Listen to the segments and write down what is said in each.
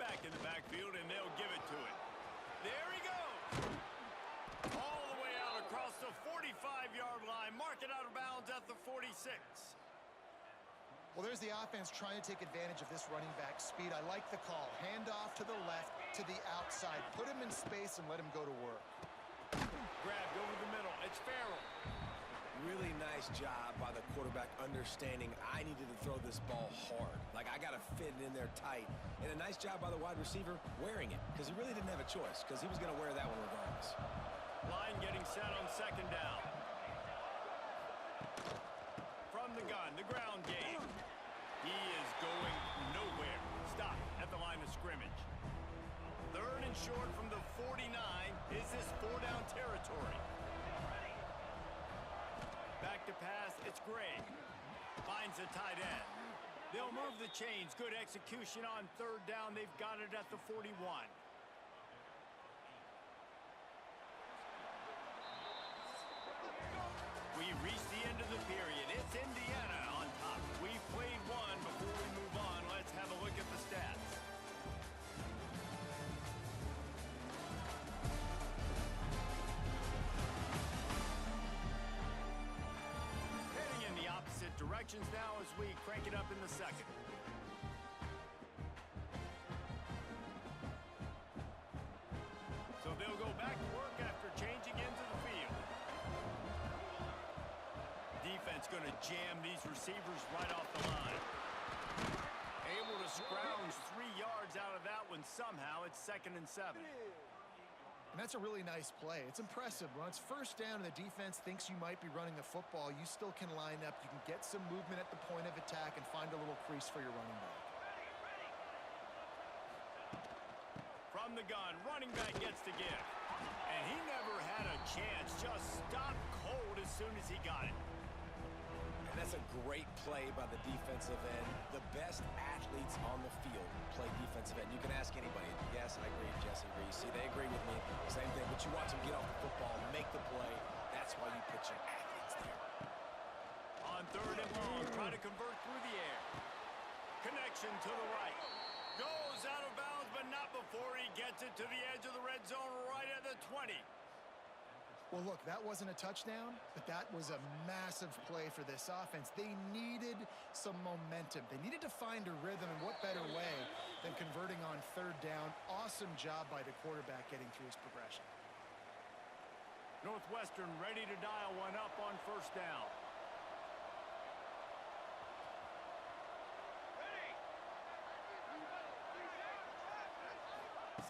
back in the backfield, and they'll give it to it. There he goes. All the way out across the 45-yard line. Mark it out of bounds at the 46. Well, there's the offense trying to take advantage of this running back speed. I like the call. Hand off to the left, to the outside. Put him in space and let him go to work. Grabbed over the middle. It's Farrell. Really nice job by the quarterback understanding I needed to throw this ball hard. Like, I got to fit it in there tight. And a nice job by the wide receiver wearing it, because he really didn't have a choice, because he was going to wear that one regardless. Line getting set on second down. From the gun, the ground game. He is going nowhere. Stop at the line of scrimmage. Third and short from the 49. Is this four-down territory? Back to pass, it's Gray. Finds the tight end. They'll move the chains. Good execution on third down. They've got it at the 41. We reached the end of the period. It's Indiana on top. We've played one. Before we move on, let's have a look at the stats. Heading in the opposite directions now as we crank it up in the second. So they'll go back to work after changing into the field. Defense going to jam these receivers right off the line. Able to scrounge 3 yards out of that one somehow. It's 2nd and 7. And that's a really nice play. It's impressive. When it's first down and the defense thinks you might be running the football, you still can line up. You can get some movement at the point of attack and find a little crease for your running back. From the gun, running back gets the give. And he never had a chance. Just stopped cold as soon as he got it. And that's a great play by the defensive end. The best athletes on the field play defensive end. You can ask anybody. Yes, I agree. Jesse agrees. See, they agree with me. Same thing. But you watch them get off the football, make the play. That's why you put your athletes there. On third and long, try to convert through the air. Connection to the right. Goes out of bounds, but not before he gets it to the edge of the red zone right at the 20. Well, look, that wasn't a touchdown, but that was a massive play for this offense. They needed some momentum. They needed to find a rhythm, and what better way than converting on third down. Awesome job by the quarterback getting through his progression. Northwestern ready to dial one up on first down.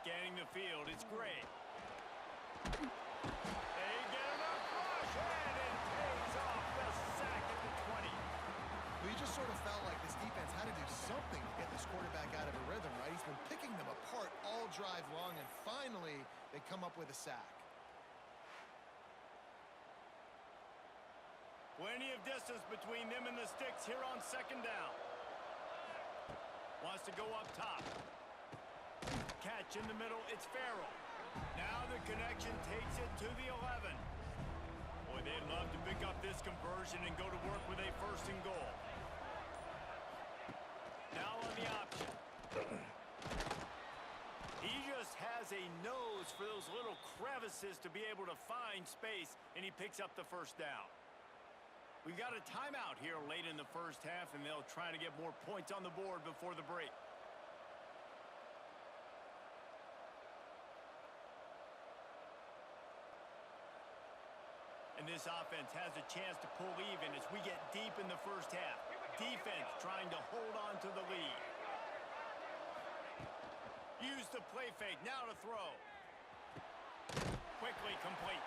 Scanning the field, it's Gray. They get enough rush, and it pays off the sack at the 20. Well, you just sort of felt like this defense had to do something to get this quarterback out of a rhythm, right? He's been picking them apart all drive long, and finally they come up with a sack. Plenty of distance between them and the sticks here on second down. Wants to go up top. Catch in the middle, it's Farrell. Now the connection takes it to the 11. Boy, they'd love to pick up this conversion and go to work with a first and goal. Now on the option. He just has a nose for those little crevices to be able to find space, and he picks up the first down. We've got a timeout here late in the first half, and they'll try to get more points on the board before the break. And this offense has a chance to pull even as we get deep in the first half. Defense trying to hold on to the lead. Use the play fake, now to throw. Quickly complete.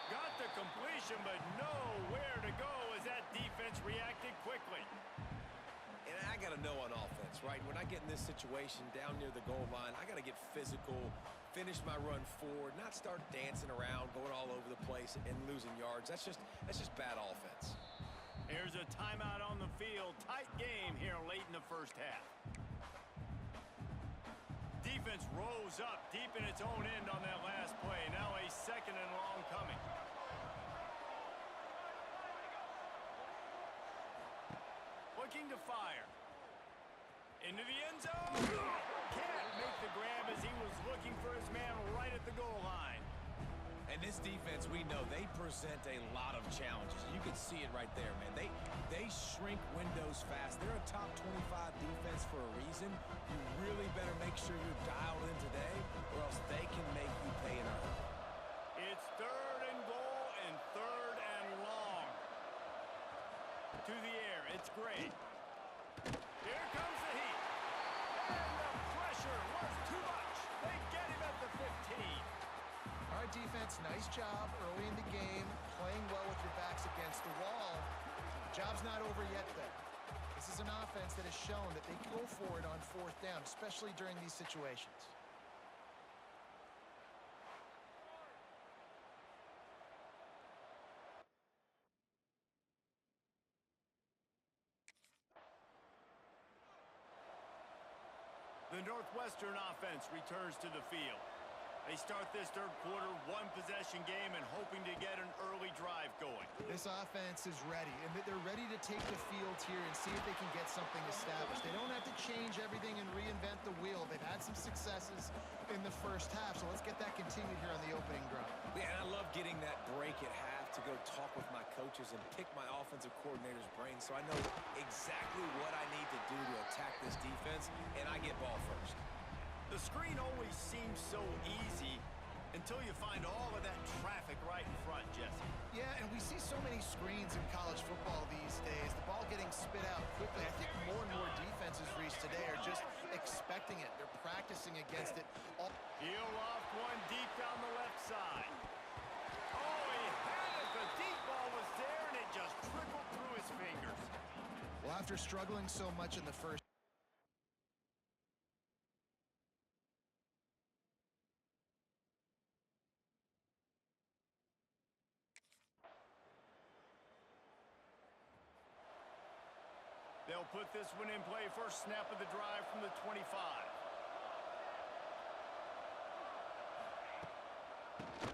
Got the completion, but nowhere to go as that defense reacted quickly. And I got to know on offense, right? When I get in this situation down near the goal line, I got to get physical, finish my run forward, not start dancing around, going all over the place and losing yards. That's just bad offense. Here's a timeout on the field. Tight game here late in the first half. Defense rose up deep in its own end on that last play. Now a second and long coming. Looking to fire. Into the end zone. Can't make the And this defense, we know, they present a lot of challenges. You can see it right there, man. They shrink windows fast. They're a top 25 defense for a reason. You really better make sure you're dialed in today, or else they can make you pay in a hurry. It's 3rd and goal and 3rd and long. To the air, it's great. Here comes the heat. And the pressure was too much. They get him at the 15. All right, defense, nice job early in the game, playing well with your backs against the wall. Job's not over yet, though. This is an offense that has shown that they go for it on 4th down, especially during these situations. The Northwestern offense returns to the field. They start this 3rd quarter, 1-possession game and hoping to get an early drive going. This offense is ready, and they're ready to take the field here and see if they can get something established. They don't have to change everything and reinvent the wheel. They've had some successes in the first half, so let's get that continued here on the opening drive. Yeah, and I love getting that break at half to go talk with my coaches and pick my offensive coordinator's brain so I know exactly what I need to do to attack this defense, and I get ball first. The screen always seems so easy until you find all of that traffic right in front, Jesse. Yeah, and we see so many screens in college football these days. The ball getting spit out quickly. I think more and more defenses, Reese, today are just expecting it. They're practicing against it. He'll off one deep down the left side. Oh, he had it. The deep ball was there, and it just trickled through his fingers. Well, after struggling so much in the first, they'll put this one in play. First snap of the drive from the 25.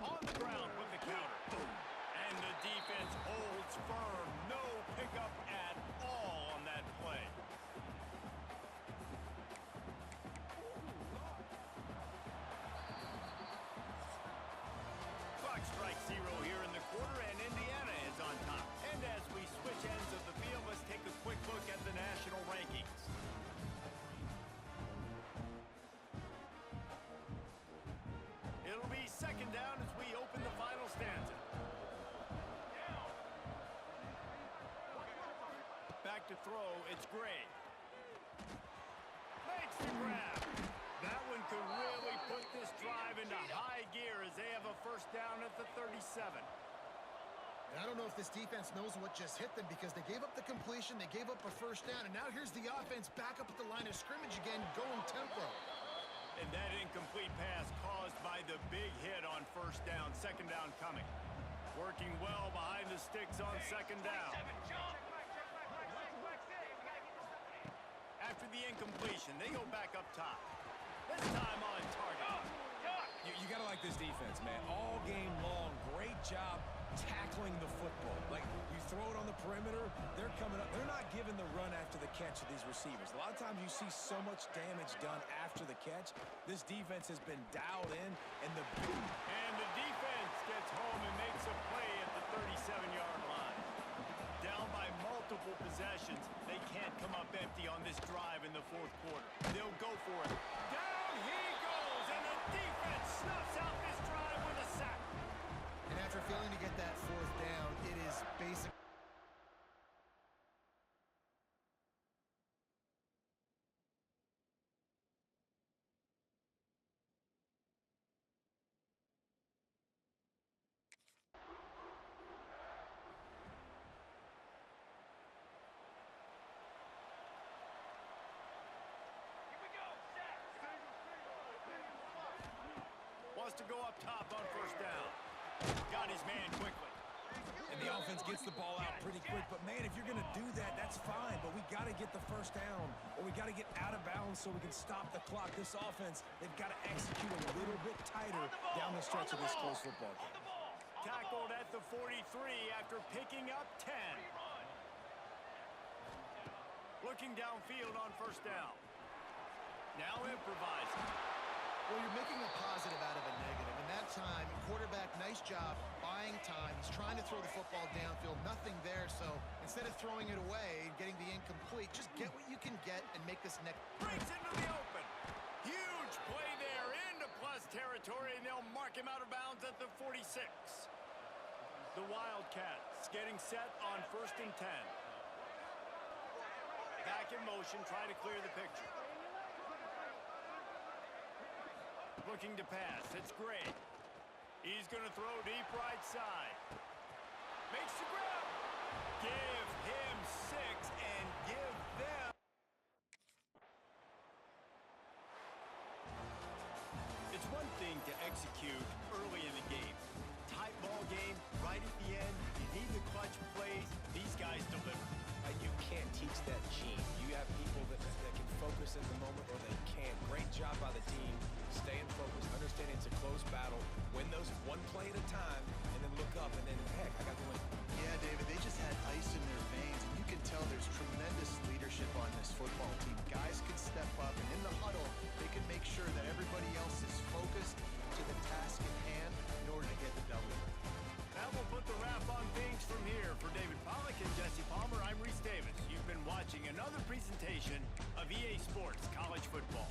On the ground with the counter. And the defense holds firm. No pickup at all on that play. Clock strikes 0 here in the quarter, and Indiana is on top. And as we switch ends of the field, let's take a quick look at the national rankings. It'll be 2nd down as we open the final stanza. Back to throw, it's Gray. Makes the grab. That one could really put this drive into high gear as they have a 1st down at the 37. and I don't know if this defense knows what just hit them because they gave up the completion, they gave up a 1st down, and now here's the offense back up at the line of scrimmage again, going tempo. And that incomplete pass caused by the big hit on 1st down, 2nd down coming. Working well behind the sticks on 2nd down. After the incompletion, they go back up top. This time on target. You got to like this defense, man. All game long, great job tackling the football. Like, you throw it on the perimeter, they're coming up. They're not giving the run after the catch of these receivers. A lot of times you see so much damage done after the catch. This defense has been dialed in, and the defense gets home and makes a play at the 37-yard line. Down by multiple possessions, they can't come up empty on this drive in the 4th quarter. They'll go for it. Down he goes, and the defense snuffs out this drive with a sack. And after failing to get that 4th down, it is basic. Wants to go up top on 1st down. Got his man quickly. And the offense gets the ball out pretty quick. But, man, if you're going to do that, that's fine. But we got to get the 1st down, or we got to get out of bounds so we can stop the clock. This offense, they've got to execute a little bit tighter down the stretch of this close football game. Tackled at the 43 after picking up 10. Looking downfield on 1st down. Now improvising. Well, you're making a positive out of a negative. And that time, quarterback, nice job buying time. He's trying to throw the football downfield. Nothing there. So instead of throwing it away and getting the incomplete, just get what you can get and make this next. Breaks into the open. Huge play there into plus territory, and they'll mark him out of bounds at the 46. The Wildcats getting set on 1st and 10. Back in motion, trying to clear the picture. Looking to pass. It's Gray. He's going to throw deep right side. Makes the grab. Give him 6 and give them. It's one thing to execute early in the game. Tight ball game, right at the end. You need the clutch plays. These guys deliver. And you can't teach that gene. You have people that can focus in the moment or they can't. Great job by the team, staying focused, understanding it's a close battle, win those one play at a time, and then look up, and then, heck, I got the win. Yeah, David, they just had ice in their veins, and you can tell there's tremendous leadership on this football team. Guys can step up, and in the huddle, they can make sure that everybody else is focused to the task at hand in order to get the W. That will put the wrap on things from here. For David Pollack and Jesse Palmer, I'm Reese Davis. You've been watching another presentation of EA Sports College Football.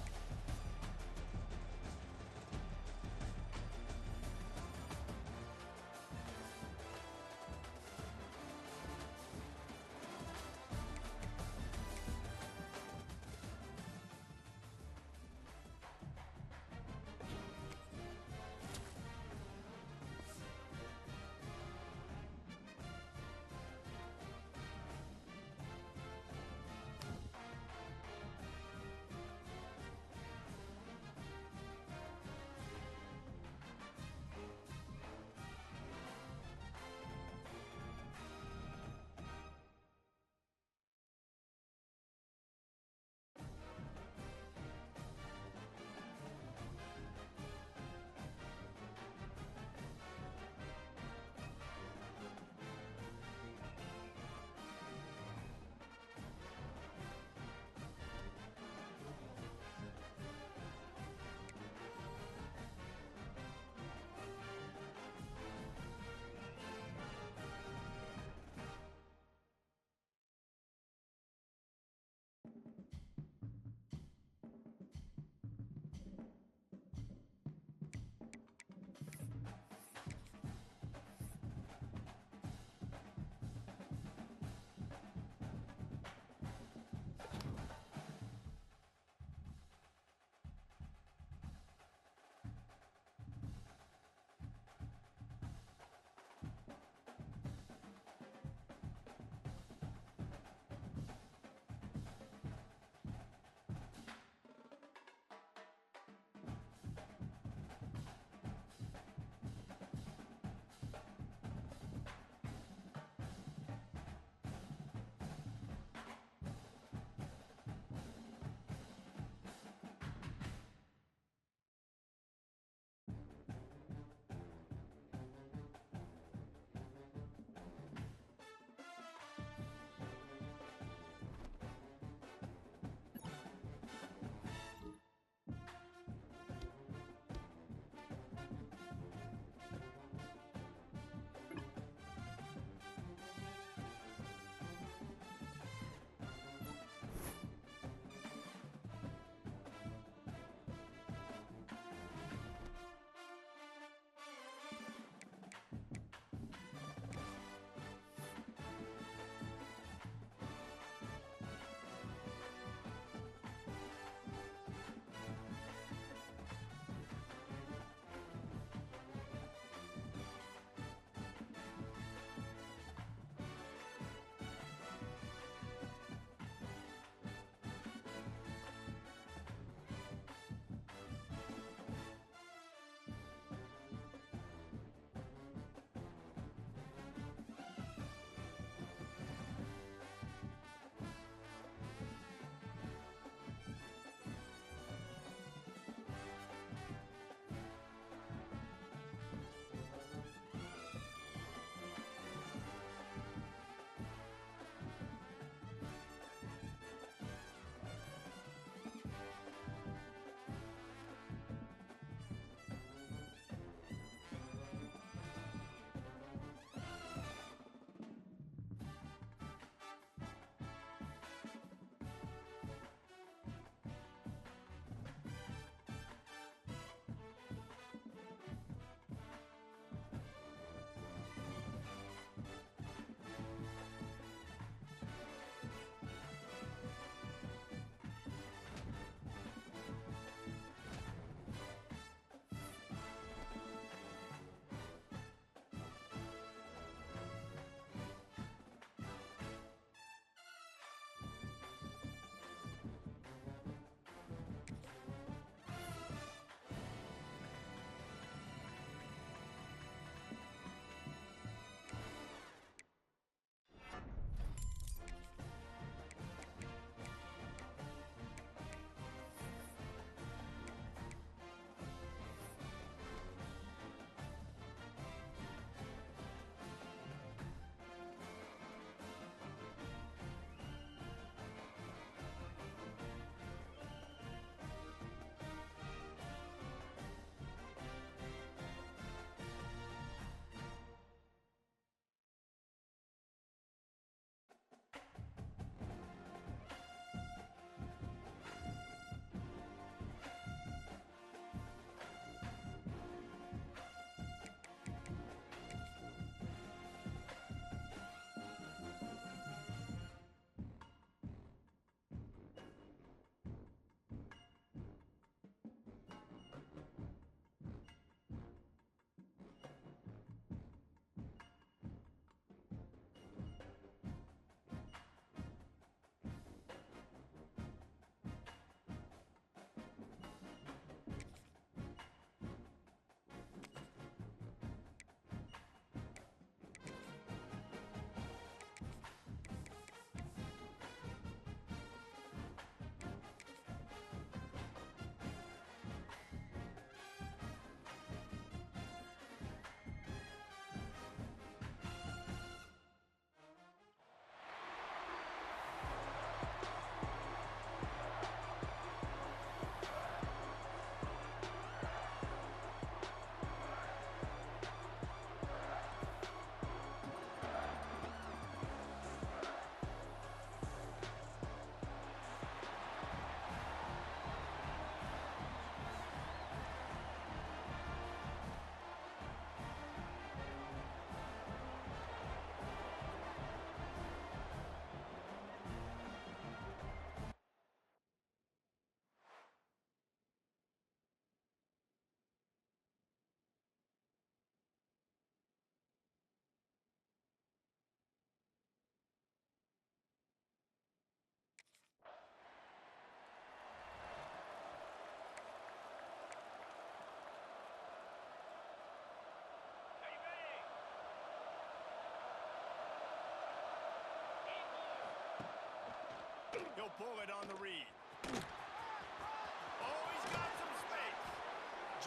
He'll pull it on the read. Oh, he's got some space.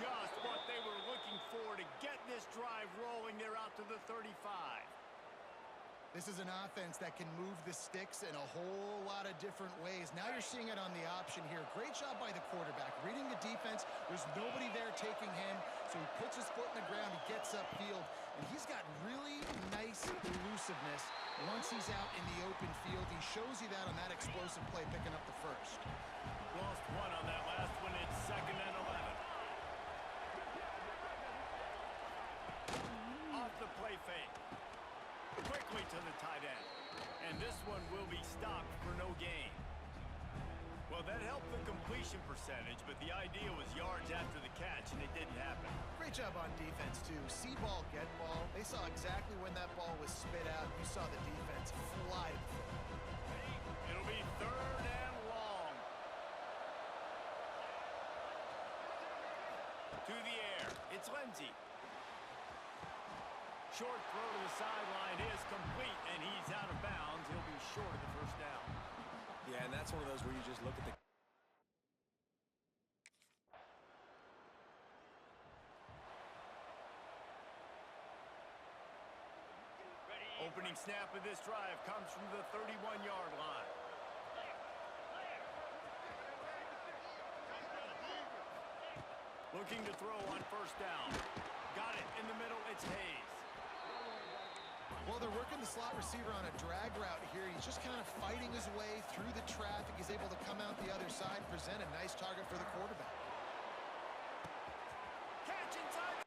Just what they were looking for to get this drive rolling. They're out to the 35. This is an offense that can move the sticks in a whole lot of different ways. Now you're seeing it on the option here. Great job by the quarterback. Reading the defense, there's nobody there taking him, so he puts his foot in the ground, he gets upfield, and he's got really nice elusiveness once he's out in the open field. He shows you that on that explosive play, picking up the first. Lost one on that last one. It's 2nd and 11. Off the play fake. Quickly to the tight end. And this one will be stopped for no gain. Well, that helped the completion percentage, but the idea was yards after the catch, and it didn't happen. Great job on defense, too. See ball, get ball. They saw exactly when that ball was spit out. You saw the defense fly to the football. It'll be 3rd and long. To the air. It's Lindsey. Short throw to the sideline is complete, and he's out of bounds. He'll be short of the first down. Yeah, and that's one of those where you just look at the... Opening snap of this drive comes from the 31-yard line. Looking to throw on first down. Got it in the middle. It's Hayes. Well, they're working the slot receiver on a drag route here. He's just kind of fighting his way through the traffic. He's able to come out the other side, present a nice target for the quarterback. Catch inside.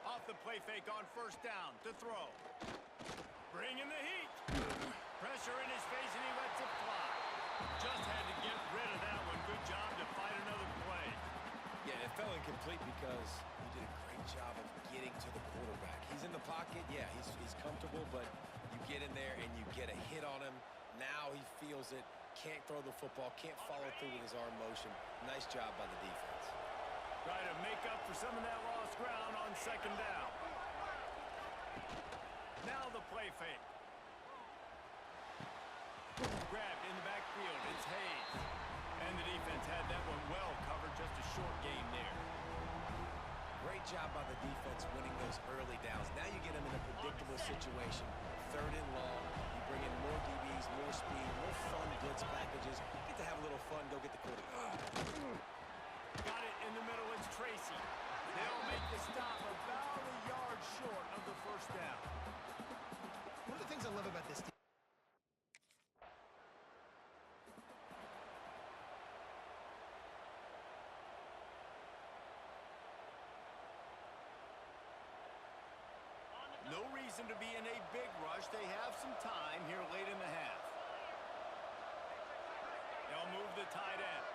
Off the play fake on first down to throw. Bring in the heat. Pressure in his face, and he lets it fly. Just had to get rid of that one. Good job to fight another play. Yeah, it fell incomplete because he did a great job of getting to the quarterback. He's in the pocket. Yeah, he's comfortable, but you get in there and you get a hit on him. Now he feels it. Can't throw the football. Can't follow through with his arm motion. Nice job by the defense. Try to make up for some of that lost ground on second down. Now the play fake. Grabbed in the backfield. It's Hayes. And the defense had that one well covered. Just a short game there. Great job by the defense winning those early downs. Now you get them in a predictable situation. 3rd and long. You bring in more DBs, more speed, more fun blitz packages. Get to have a little fun. Go get the quarterback. Got it in the middle. It's Tracy. They'll make the stop about a yard short of the first down. One of the things I love about this team. No reason to be in a big rush. They have some time here late in the half. They'll move the tight end.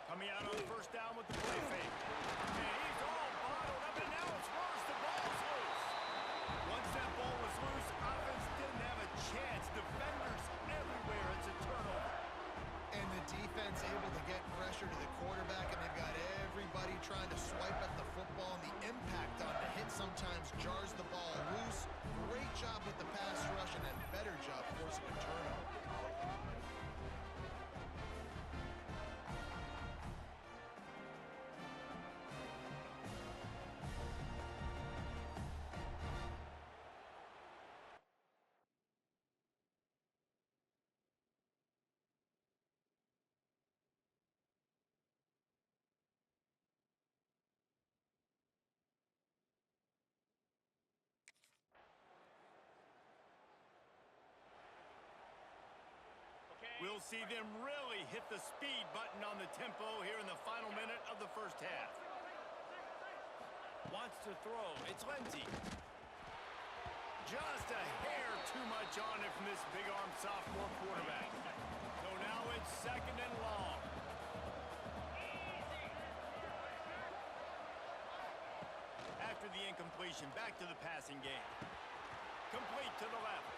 Coming out on first down with the play fake. And he's all bottled up, and now it's worse. The ball's loose. Once that ball was loose, offense didn't have a chance. Defenders everywhere. It's a turnover. And the defense able to get pressure to the quarterback, and they've got everybody trying to swipe at the football, and the impact on the hit sometimes jars the ball loose. Great job with the pass rush, and a better job forcing a turnover. We'll see them really hit the speed button on the tempo here in the final minute of the first half. Wants to throw. It's Lindsey. Just a hair too much on it from this big-armed sophomore quarterback. So now it's second and long. After the incompletion, back to the passing game. Complete to the left.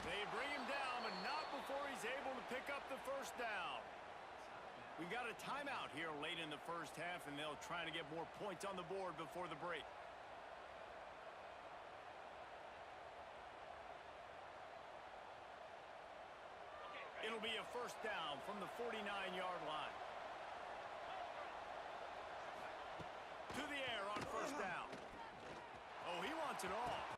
They bring him down, but not before he's able to pick up the first down. We've got a timeout here late in the first half, and they'll try to get more points on the board before the break. It'll be a first down from the 49-yard line. To the air on first down. Oh, he wants it all.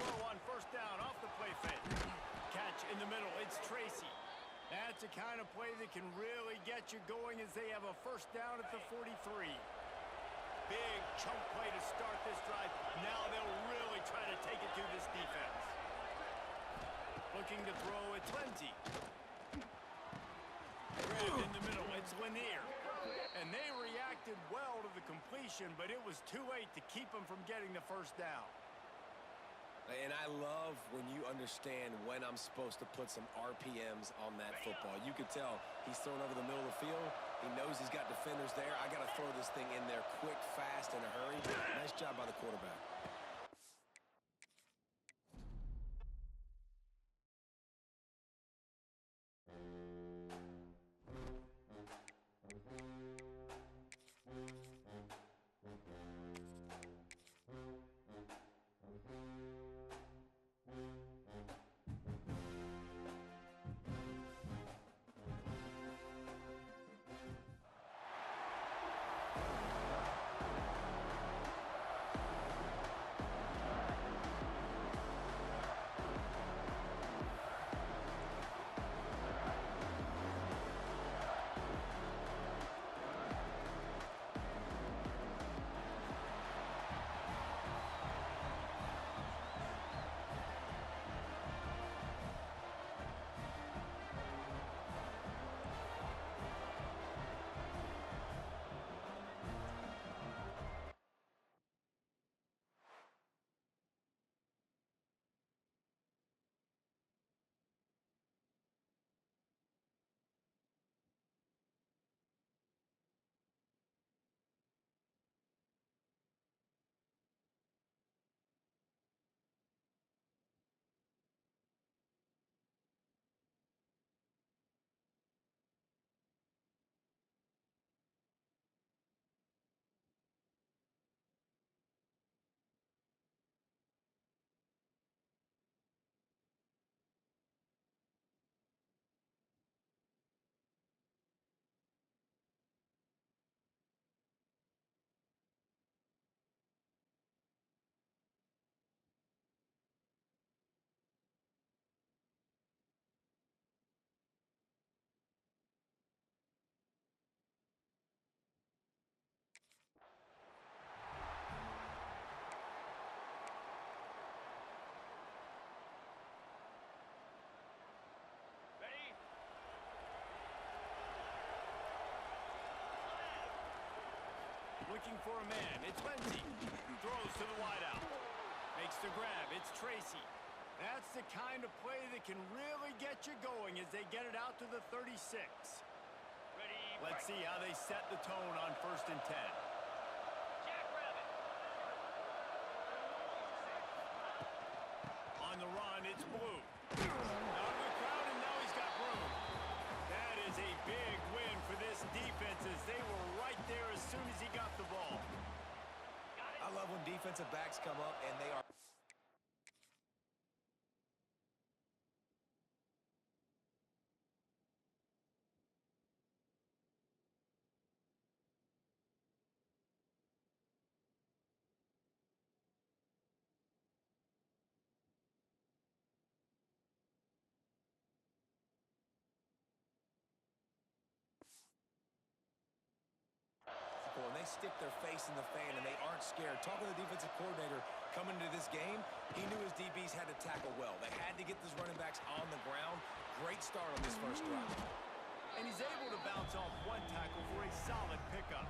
throw on first down off the play fake. Catch in the middle. It's Tracy. That's the kind of play that can really get you going as they have a first down at the 43. Big chunk play to start this drive. Now they'll really try to take it to this defense. Looking to throw at Lindsey. Grabbed in the middle. It's Lanier. And they reacted well to the completion, but it was too late to keep them from getting the first down. And I love when you understand when I'm supposed to put some RPMs on that football. You could tell he's thrown over the middle of the field. He knows he's got defenders there. I got to throw this thing in there quick, fast, in a hurry. Nice job by the quarterback. Looking for a man. It's Lindsey. Throws to the wideout. Makes the grab. It's Tracy. That's the kind of play that can really get you going as they get it out to the 36. Let's see how they set the tone on 1st and 10. On the run, it's Blue. Out of the crowd, and now he's got room. That is a big win for this defense as they were right there as soon as he got the ball. I love when defensive backs come up and they are... and they stick their face in the fan and they aren't scared. Talking to the defensive coordinator coming into this game, he knew his DBs had to tackle well. They had to get these running backs on the ground. Great start on this first drive. And he's able to bounce off one tackle for a solid pickup.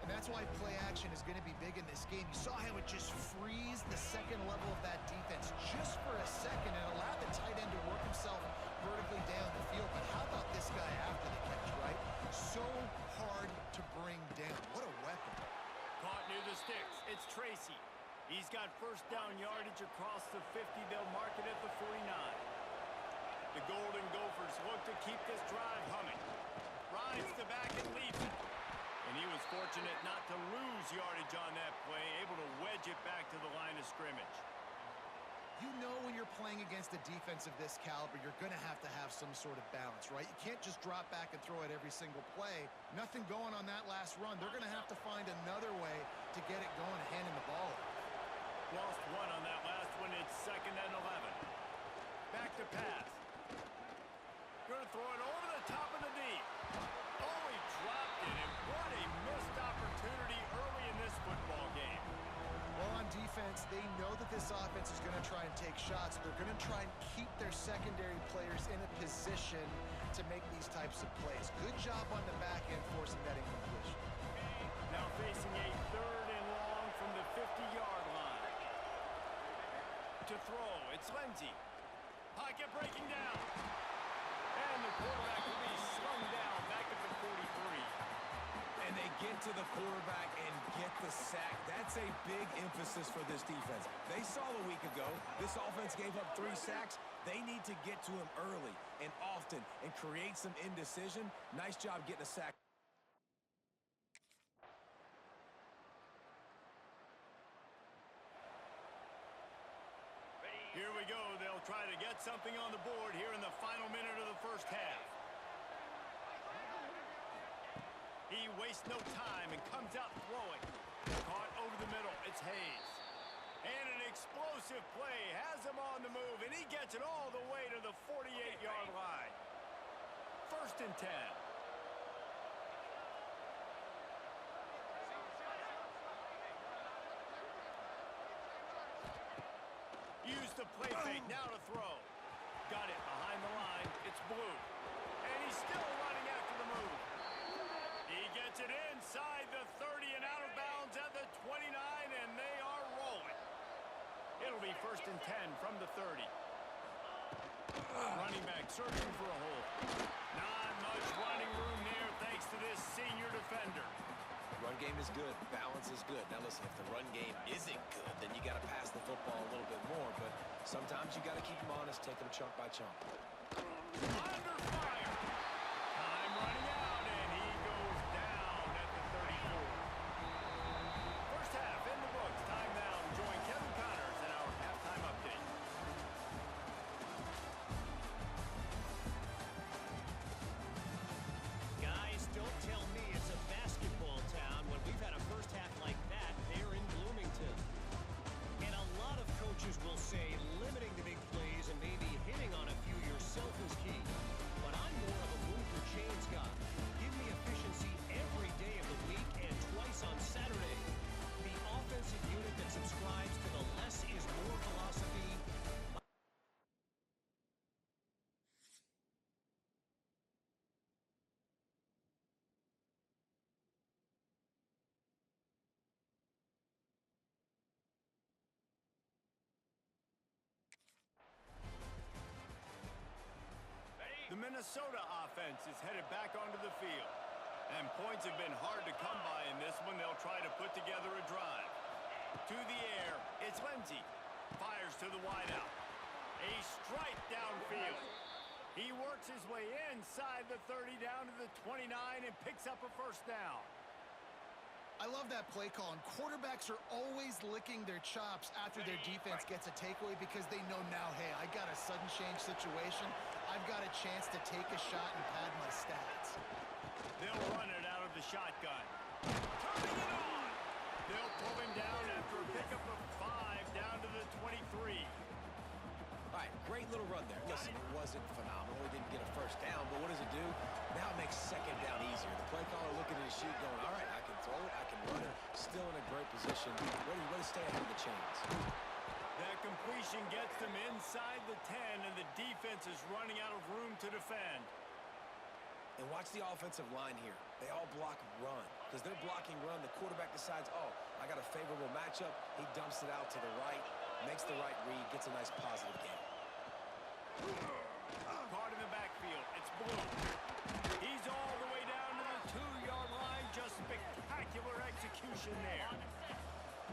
And that's why play action is going to be big in this game. You saw how it just frees the second level of that defense just for a second and allowed the tight end to work himself vertically down the field. But how about this guy after the catch, right? So hard to bring down. What a weapon. Caught near the sticks. It's Tracy. He's got first down yardage across the 50. They'll mark it at the 49. The Golden Gophers look to keep this drive humming. Rides the back and leaves it. And he was fortunate not to lose yardage on that play, able to wedge it back to the line of scrimmage. You know when you're playing against a defense of this caliber, you're going to have some sort of balance, right? You can't just drop back and throw it every single play. Nothing going on that last run. They're going to have to find another way to get it going, handing the ball off. lost one on that last one. It's 2nd and 11. Back to pass. Going to throw it over the top of the deep. Oh, he dropped it, and what a missed opportunity early in this football game. Well, on defense, they know that this offense is going to try and take shots. They're going to try and keep their secondary players in a position to make these types of plays. Good job on the back end forcing that incompletion. Now facing a 3rd and long from the 50-yard line. To throw, it's Lindsey. Pocket breaking down. And the quarterback will be slung down back at the 43. And they get to the quarterback and get the sack. That's a big emphasis for this defense. They saw a week ago, this offense gave up 3 sacks. They need to get to him early and often and create some indecision. Nice job getting a sack. Here we go. They'll try to get something on the board here in the final minute of the first half. He wastes no time and comes out throwing. Caught over the middle. It's Hayes. And an explosive play has him on the move, and he gets it all the way to the 48-yard line. 1st and 10. Use the play fake, now to throw. Got it behind the line. It's Blue. And he's still running after the move. He gets it inside the 30 and out of bounds at the 29, and they are rolling. It'll be 1st and 10 from the 30. Running back searching for a hole. Not much running room there thanks to this senior defender. Run game is good. Balance is good. Now listen, if the run game isn't good, then you got to pass the football a little bit more. But sometimes you got to keep them honest, take them chunk by chunk. Under fire. Time running out, and he goes down at the 34. First half in the books. Time now to join Kevin Connors in our halftime update. Guys, don't tell me it's a basketball town when we've had a first half like that there in Bloomington. And a lot of coaches will say limiting the big plays and maybe hitting on a few yourself is key. But I'm more of a move for chains guy. Give me efficiency every day of the week and twice on Saturday. The offensive unit that subscribes to the less is more philosophy. The Minnesota offense is headed back onto the field. And points have been hard to come by in this one. They'll try to put together a drive. To the air, it's Lindsey. Fires to the wideout. A strike downfield. He works his way inside the 30 down to the 29 and picks up a first down. I love that play call, and quarterbacks are always licking their chops after their defense gets a takeaway because they know now, hey, I got a sudden change situation. I've got a chance to take a shot and pad my stats. They'll run it out of the shotgun. Turning it on. They'll pull him down after a pickup of 5 down to the 23. All right, great little run there. Listen, it wasn't phenomenal. He didn't get a first down, but what does it do? Now it makes 2nd down easier. The play caller looking at his sheet going, all right, I can throw it, I can run it. Still in a great position. Ready to stay ahead of the chains. That completion gets them inside the 10, and the defense is running out of room to defend. And watch the offensive line here. They all block run. Because they're blocking run, the quarterback decides, oh, I got a favorable matchup. He dumps it out to the right, makes the right read, gets a nice positive game. Caught in the backfield. It's Blue. He's all the way down to the 2-yard line. Just spectacular execution there.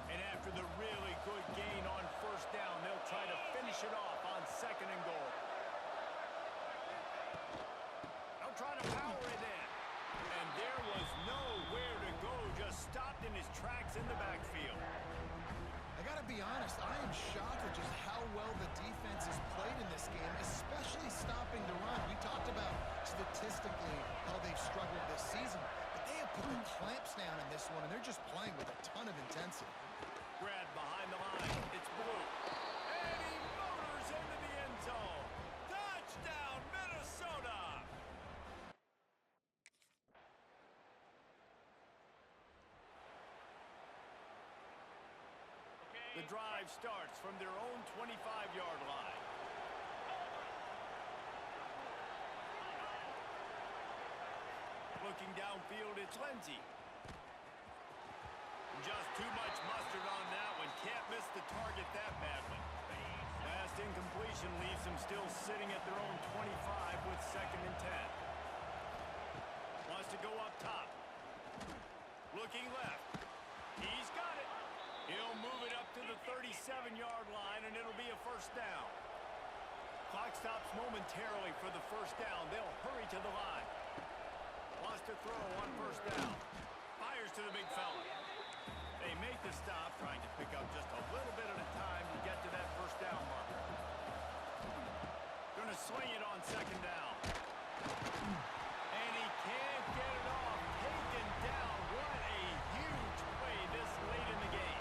And after the really good gain on first down, they'll try to finish it off on 2nd and goal. They'll try to power it in. And there was nowhere to go. Just stopped in his tracks in the backfield. I got to be honest, I am shocked at just how well the defense has played in this game, especially stopping the run. We talked about statistically how they've struggled this season, but they have put the clamps down in this one, and they're just playing with a ton of intensity. Grab behind the line. drive starts from their own 25-yard line. Looking downfield, it's Lindsey. Just too much mustard on that one. Can't miss the target that badly. Last incompletion leaves them still sitting at their own 25 with 2nd and 10. Wants to go up top. Looking left. He's got it. He'll move it up to the 37-yard line, and it'll be a first down. Clock stops momentarily for the first down. They'll hurry to the line. Wants to throw on first down. Fires to the big fella. They make the stop, trying to pick up just a little bit at a time to get to that first down marker. Gonna swing it on 2nd down. And he can't get it off. Taken down. What a huge play this late in the game.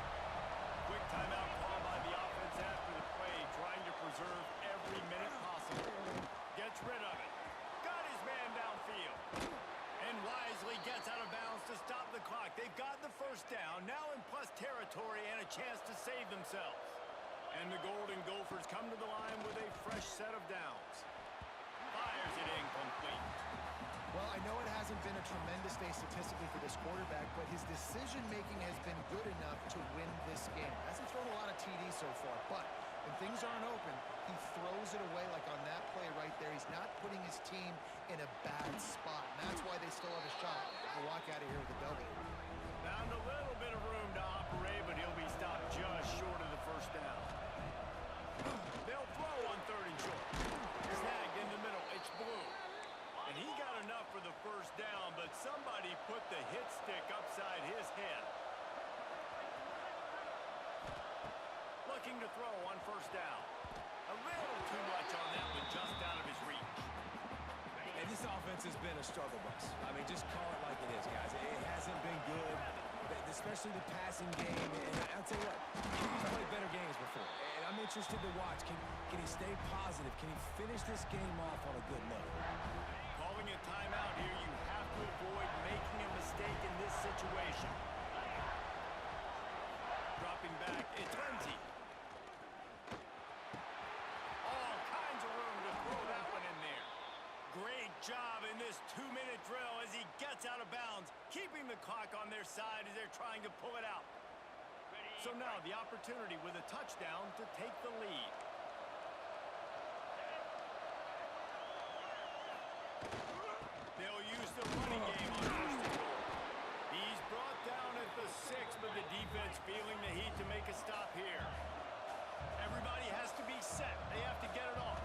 Quick timeout call by the offense after the play, trying to preserve every minute possible. Gets rid of it. Got his man downfield. And wisely gets out of bounds to stop the clock. They've got the first down, now in plus territory and a chance to save themselves. And the Golden Gophers come to the line with a fresh set of downs. Fires it incomplete. Well, I know it hasn't been a tremendous day statistically for this quarterback, but his decision-making has been good enough to win this game. Hasn't thrown a lot of TDs so far, but when things aren't open, he throws it away like on that play right there. He's not putting his team in a bad spot, and that's why they still have a shot to walk out of here with a W. Found a little bit of room to operate, but he'll be stopped just short of the first down. They'll throw on 3rd and short. Snagged in the middle. It's Blue. And he got enough for the first down, but somebody put the hit stick upside his head. Looking to throw on first down. A little too much on that one, just out of his reach. And this offense has been a struggle bus. I mean, just call it like it is, guys. It hasn't been good, especially the passing game. And I'll tell you what, he's played better games before. And I'm interested to watch. Can he stay positive? Can he finish this game off on a good note? Calling a timeout here, you have to avoid making a mistake in this situation. Dropping back, it's Lindsey. All kinds of room to throw that one in there. Great job in this 2-minute drill as he gets out of bounds, keeping the clock on their side as they're trying to pull it out. So now the opportunity with a touchdown to take the lead. They'll use the running game on first and goal. He's brought down at the 6, but the defense feeling the heat to make a stop here. Everybody has to be set. They have to get it off.